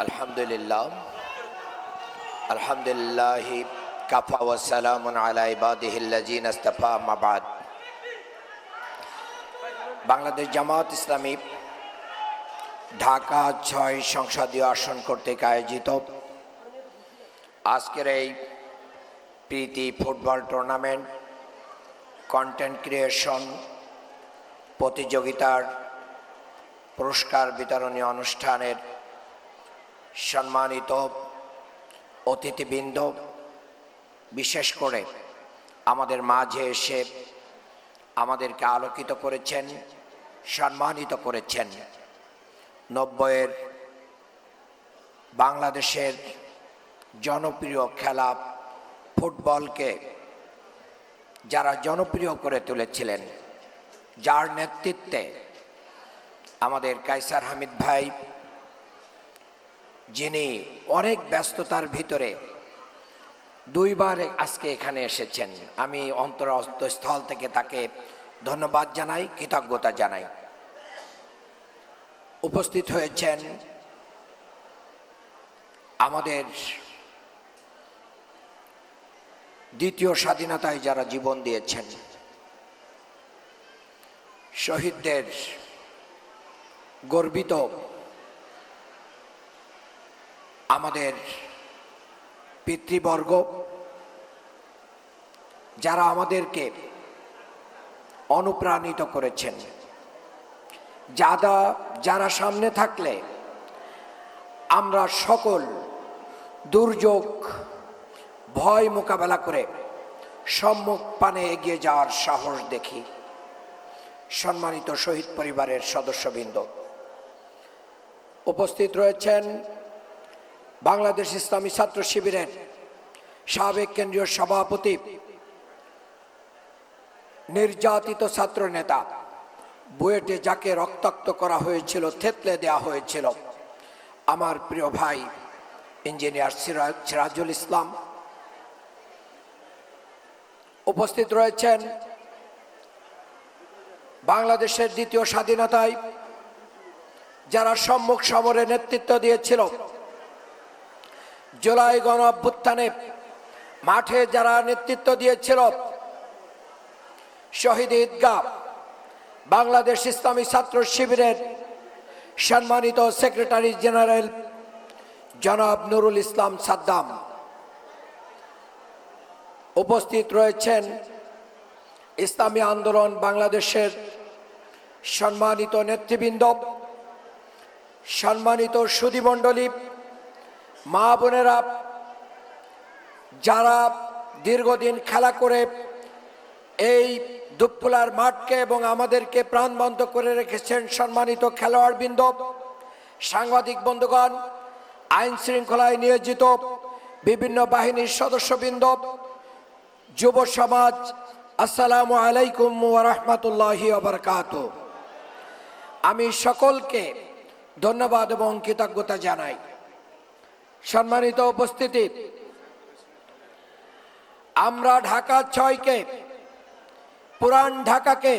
আলহামদুলিল্লাহ আলহামদুলিল্লাহ কাফা ওয়া সালামুন আলা ইবাদিহিল্লাযিনা ইসতাফা আম্মা বাদ। বাংলাদেশ জামাত ইসলামী ঢাকা ৬ সংসদীয় আসন কর্তৃক আয়োজিত আজকের এই প্রীতি ফুটবল টুর্নামেন্ট কন্টেন্ট ক্রিয়েশন প্রতিযোগিতার পুরস্কার বিতরণী অনুষ্ঠানের সম্মানিত অতিথিবৃন্দ, বিশেষ করে আমাদের মাঝে এসে আমাদেরকে আলোকিত করেছেন, সম্মানিত করেছেন। ৯০-এর বাংলাদেশের জনপ্রিয় খেলা ফুটবলকে যারা জনপ্রিয় করে তুলেছিলেন, যার নেতৃত্বে আমাদের কায়সার হামিদ ভাই, যিনি অনেক ব্যস্ততার ভিতরে দুইবার আজকে এখানে এসেছেন, আমি অন্তরস্থল থেকে তাকে ধন্যবাদ জানাই, কৃতজ্ঞতা জানাই। উপস্থিত হয়েছেন আমাদের দ্বিতীয় স্বাধীনতায় যারা জীবন দিয়েছেন, শহীদদের গর্বিত আমাদের পিতৃবর্গ, যারা আমাদেরকে অনুপ্রাণিত করেছেন, যারা সামনে থাকলে আমরা সকল দুর্যোগ ভয় মোকাবেলা করে সম্মুখ পানে এগিয়ে যাওয়ার সাহস দেখি। সম্মানিত শহীদ পরিবারের সদস্যবৃন্দ, উপস্থিত রয়েছেন বাংলাদেশ ইসলামী ছাত্র শিবিরের সাবেক কেন্দ্রীয় সভাপতি, নির্যাতিত ছাত্র নেতা, বুয়েটে যাকে রক্তাক্ত করা হয়েছিল, থেতলে দেওয়া হয়েছিল, আমার প্রিয় ভাই ইঞ্জিনিয়ার সিরাজুল ইসলাম। উপস্থিত রয়েছেন বাংলাদেশের দ্বিতীয় স্বাধীনতায় যারা সম্মুখ সমরে নেতৃত্ব দিয়েছিল, জুলাই গণ অভ্যুত্থানে মাঠে যারা নেতৃত্ব দিয়েছিল, শহীদ ঈদগাহ বাংলাদেশ ইসলামী ছাত্র শিবিরের সম্মানিত সেক্রেটারি জেনারেল জনাব নুরুল ইসলাম সাদ্দাম। উপস্থিত রয়েছেন ইসলামী আন্দোলন বাংলাদেশের সম্মানিত নেতৃবৃন্দ, সম্মানিত সুধীমণ্ডলী, মা বোনেরা, যারা দীর্ঘদিন খেলা করে এই দুপফুলার মাঠকে এবং আমাদেরকে প্রাণবন্ত করে রেখেছেন, সম্মানিত খেলোয়াড়বৃন্দ, সাংবাদিক বন্ধুগণ, আইন শৃঙ্খলায় নিয়োজিত বিভিন্ন বাহিনীর সদস্যবৃন্দ, যুব সমাজ, আসসালামু আলাইকুম ওয়া রাহমাতুল্লাহি ওয়া বারাকাতুহু। আমি সকলকে ধন্যবাদ এবং কৃতজ্ঞতা জানাই। সম্মানিত উপস্থিতি, আমরা ঢাকা ৬কে, পুরান ঢাকাকে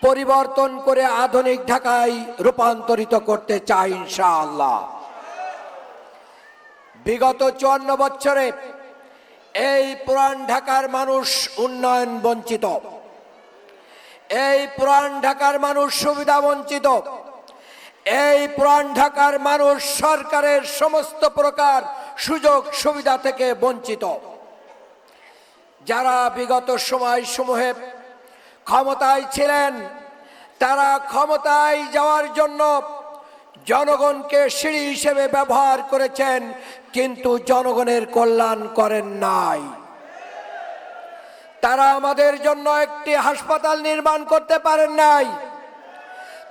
পরিবর্তন করে আধুনিক ঢাকায় রূপান্তরিত করতে চাই ইনশাআল্লাহ। বিগত ৫৪ বছরে এই পুরান ঢাকার মানুষ উন্নয়ন বঞ্চিত, এই পুরান ঢাকার মানুষ সুবিধা বঞ্চিত, এই পুরান ঢাকার মানুষ সরকারের সমস্ত প্রকার সুযোগ সুবিধা থেকে বঞ্চিত। যারা বিগত সময়সমূহে ক্ষমতায় ছিলেন, তারা ক্ষমতায় যাওয়ার জন্য জনগণকে সিঁড়ি হিসেবে ব্যবহার করেছেন, কিন্তু জনগণের কল্যাণ করেন নাই। তারা আমাদের জন্য একটি হাসপাতাল নির্মাণ করতে পারেন নাই,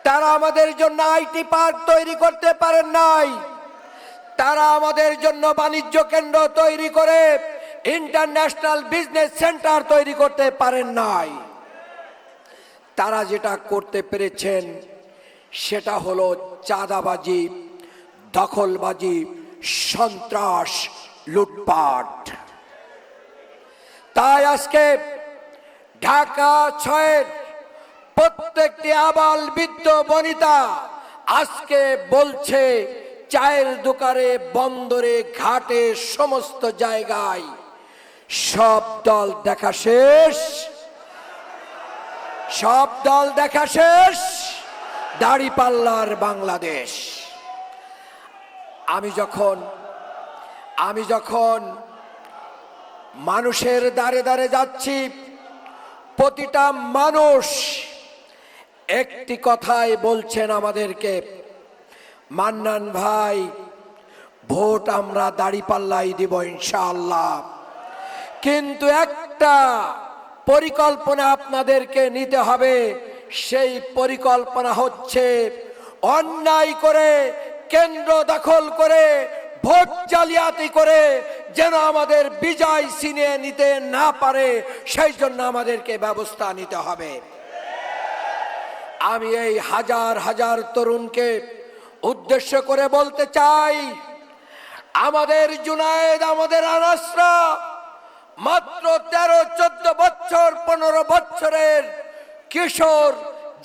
তারা আমাদের জন্য আইটি পার্ক তৈরি করতে পারেন নাই, তারা আমাদের জন্য বাণিজ্য কেন্দ্র তৈরি করে ইন্টারন্যাশনাল বিজনেস সেন্টার তৈরি করতে পারেন নাই। তারা যেটা করতে পেরেছেন সেটা হলো চাঁদাবাজি, দখলবাজি, সন্ত্রাস, লুটপাট। তাই আজকে ঢাকা ৬-এর প্রত্যেকটি আবাল বৃদ্ধ বনিতা আজকে বলছে চায়ের দোকানে, বন্দরে, ঘাটে, সমস্ত জায়গায় সব দল দেখা শেষ, সব দল দেখা শেষ, দাঁড়িপাল্লার বাংলাদেশ। আমি যখন মানুষের দ্বারে দ্বারে যাচ্ছি, প্রতিটা মানুষ একটি কথাই বলছেন আমাদেরকে, মান্নান ভাই, ভোট আমরা দাঁড়িপাল্লাই দিব ইনশাআল্লাহ। কিন্তু একটা পরিকল্পনা আপনাদেরকে নিতে হবে। সেই পরিকল্পনা হচ্ছে অন্যায় করে, কেন্দ্র দখল করে, ভোট জালিয়াতি করে যেন আমাদের বিজয় ছিনিয়ে নিতে না পারে, সেই জন্য আমাদেরকে ব্যবস্থা নিতে হবে। আমি এই হাজার হাজার তরুণকে উদ্দেশ্য করে বলতে চাই, আমাদের জুনায়েদ, আমাদের আনাসরা মাত্র 13-14 বছর, 15 বছরের কিশোর,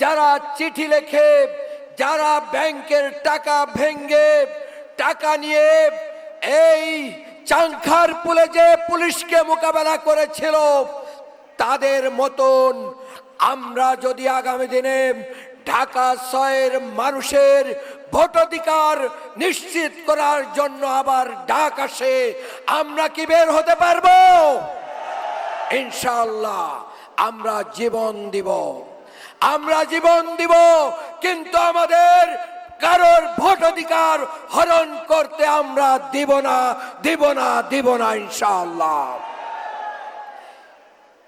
যারা চিঠি লেখে, যারা ব্যাংকের টাকা ভেঙ্গে টাকা নিয়ে এই চাংখারপুলে যে পুলিশকে মোকাবেলা করেছিল, তাদের মতন আমরা যদি আগামী দিনে ঢাকা 6-এর মানুষের ভোটাধিকার নিশ্চিত করার জন্য আবার ডাক আসে, আমরা কি বের হতে পারবো? ইনশাআল্লাহ আমরা জীবন দিব, আমরা জীবন দিব, কিন্তু আমাদের কারোর ভোটাধিকার হরণ করতে আমরা দিব না, দিব না, দিব না ইনশাআল্লাহ।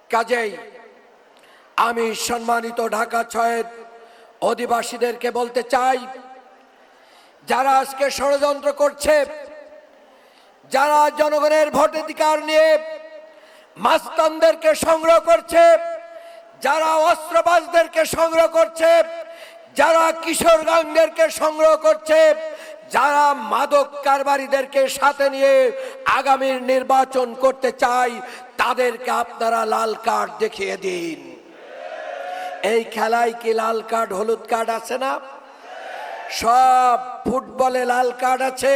কাজেই আমি সম্মানিত ঢাকা 6-এর অধিবাসীদেরকে বলতে চাই, যারা আজকে ষড়যন্ত্র করছে, যারা জনগণের ভোটাধিকার নিয়ে মাস্তানদেরকে সংগ্রহ করছে, যারা অস্ত্রবাজদেরকে সংগ্রহ করছে, যারা কিশোর গ্যাংদেরকে সংগ্রহ করছে, যারা মাদক কারবারিদেরকে সাথে নিয়ে আগামীর নির্বাচন করতে চায়, তাদেরকে আপনারা লাল কার্ড দেখিয়ে দিন। এই খেলায় কি লাল কার্ড, হলুদ কার্ড আছে না? সব ফুটবলে লাল কার্ড আছে।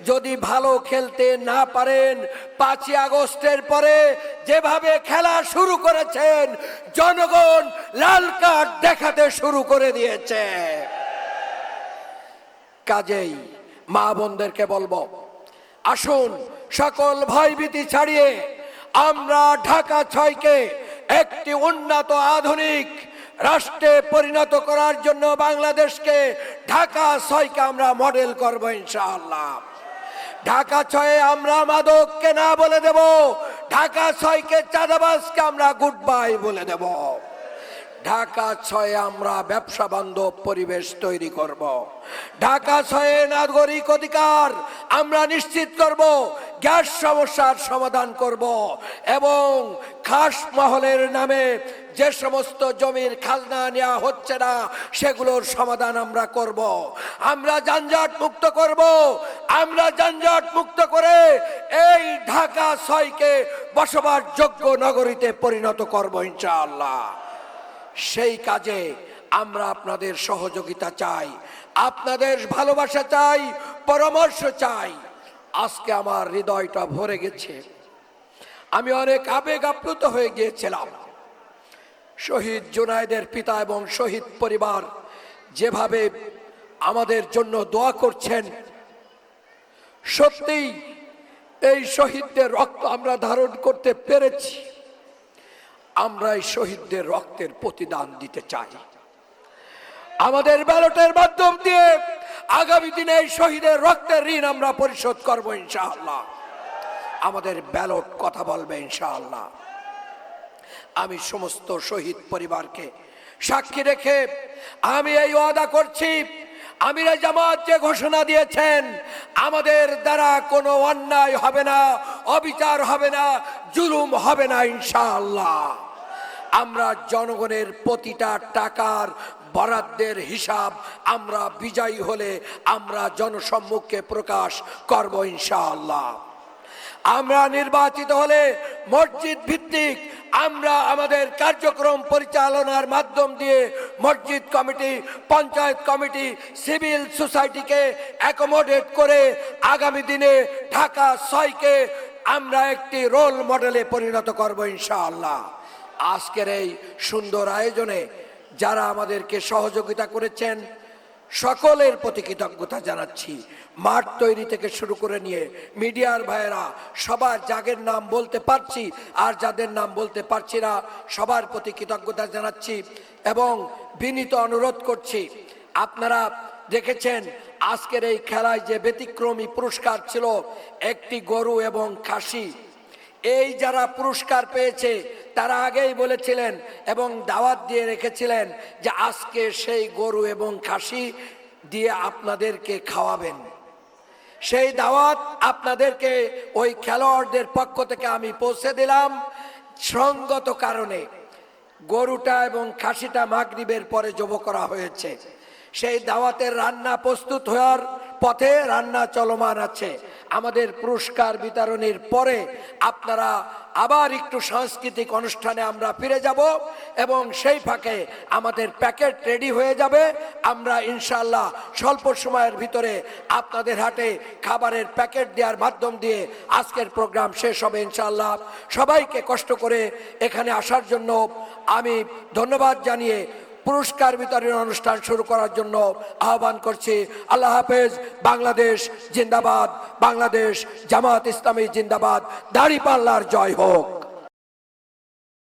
যদি ভালো খেলতে না পারেন, 5ই আগস্টের পরে যেভাবে খেলা শুরু করেছেন, জনগণ লাল কার্ড দেখাতে শুরু করে দিয়েছে। কাজেই মা বোনদেরকে বলবো, আসুন সকল ভয়ভীতি ছাড়িয়ে আমরা ঢাকা 6কে একটি উন্নত আধুনিক রাষ্ট্রে পরিণত করার জন্য বাংলাদেশকে, ঢাকা 6কে আমরা মডেল করব ইনশাআল্লাহ। ঢাকা 6-এ আমরা মাদককে না বলে দেব, ঢাকা 6কে চাঁদাবাজকে আমরা গুড বাই বলে দেব। ঢাকা 6-এ আমরা ব্যবসা বান্ধব পরিবেশ তৈরি করব। ঢাকা 6-এ নাগরিক অধিকার আমরা নিশ্চিত করব, গ্যাস সমস্যার সমাধান করব, এবং খাস মহলের নামে যে সমস্ত জমির খাজনা নেওয়া হচ্ছে না, সেগুলোর সমাধান আমরা করব। আমরা যানজট মুক্ত করব, আমরা যানজট মুক্ত করে এই ঢাকা 6কে বসবাসযোগ্য নগরীতে পরিণত করব ইনশাআল্লাহ। সেই কাজে আমরা আপনাদের সহযোগিতা চাই, আপনাদের ভালোবাসা চাই, পরামর্শ চাই। আজকে আমার হৃদয়টা ভরে গেছে, আমি অনেক আবেগ আপ্লুত হয়ে গিয়েছিলাম। শহীদ জুনায়েদের পিতা এবং শহীদ পরিবার যেভাবে আমাদের জন্য দোয়া করছেন, সত্যিই এই শহীদদের রক্ত আমরা ধারণ করতে পেরেছি। আমরা এই শহীদদের রক্তের প্রতিদান দিতে চাই। আমাদের ব্যালটের মাধ্যম দিয়ে আগামী দিনে এই শহীদের রক্তের ঋণ আমরা পরিশোধ করব ইনশাআল্লাহ। আমাদের ব্যালট কথা বলবে ইনশাআল্লাহ। আমি সমস্ত শহীদ পরিবারকে সাক্ষী রেখে আমি এই ওয়াদা করছি, আমিরে জামাত যে ঘোষণা দিয়েছেন, আমাদের দ্বারা কোনো অন্যায় হবে না, অবিচার হবে না, জুলুম হবে না ইনশাআল্লাহ। আমরা জনগণের প্রতিটা টাকার বরাদ্দের হিসাব আমরা বিজয়ী হলে আমরা জনসম্মুখে প্রকাশ করব ইনশাআল্লাহ। আমরা নির্বাচিত হলে মসজিদ ভিত্তিক আমরা আমাদের কার্যক্রম পরিচালনার মাধ্যম দিয়ে মসজিদ কমিটি, পঞ্চায়েত কমিটি, সিভিল সোসাইটিকে অ্যাকোমোডেট করে আগামী দিনে ঢাকা ৬কে আমরা একটি রোল মডেলে পরিণত করব ইনশাআল্লাহ। আজকের এই সুন্দর আয়োজনে যারা আমাদেরকে সহযোগিতা করেছেন সকলের প্রতি কৃতজ্ঞতা জানাচ্ছি। মাঠ তৈরি থেকে শুরু করে নিয়ে মিডিয়ার ভাইয়েরা সবার যাদের নাম বলতে পারছি আর যাদের নাম বলতে পারছি না সবার প্রতি কৃতজ্ঞতা জানাচ্ছি এবং বিনীত অনুরোধ করছি, আপনারা দেখেছেন আজকের এই খেলায় যে ব্যতিক্রমী পুরস্কার ছিল একটি গরু এবং খাসি। এই যারা পুরস্কার পেয়েছে তারা আগেই বলেছিলেন এবং দাওয়াত দিয়ে রেখেছিলেন যে আজকে সেই গরু এবং খাসি দিয়ে আপনাদেরকে খাওয়াবেন। সেই দাওয়াত আপনাদেরকে ওই খেলোয়াড়দের পক্ষ থেকে আমি পৌঁছে দিলাম। সঙ্গত কারণে গরুটা এবং খাসিটা মাগরিবের পরে জব করা হয়েছে। সেই দাওয়াতের রান্না প্রস্তুত হওয়ার পথে, রান্না চলমান আছে। আমাদের পুরস্কার বিতরণের পরে আপনারা আবার একটু সাংস্কৃতিক অনুষ্ঠানে আমরা ফিরে যাব এবং সেই ফাঁকে আমাদের প্যাকেট রেডি হয়ে যাবে। আমরা ইনশাআল্লাহ স্বল্প সময়ের ভিতরে আপনাদের হাতে খাবারের প্যাকেট দেওয়ার মাধ্যম দিয়ে আজকের প্রোগ্রাম শেষ হবে ইনশাআল্লাহ। সবাইকে কষ্ট করে এখানে আসার জন্য আমি ধন্যবাদ জানিয়ে পুরস্কার বিতরণ অনুষ্ঠান শুরু করার জন্য আহ্বান করছি। আল্লাহ হাফেজ। বাংলাদেশ জিন্দাবাদ, বাংলাদেশ জামাত ইসলামী জিন্দাবাদ, দাঁড়িপাল্লার জয় হোক।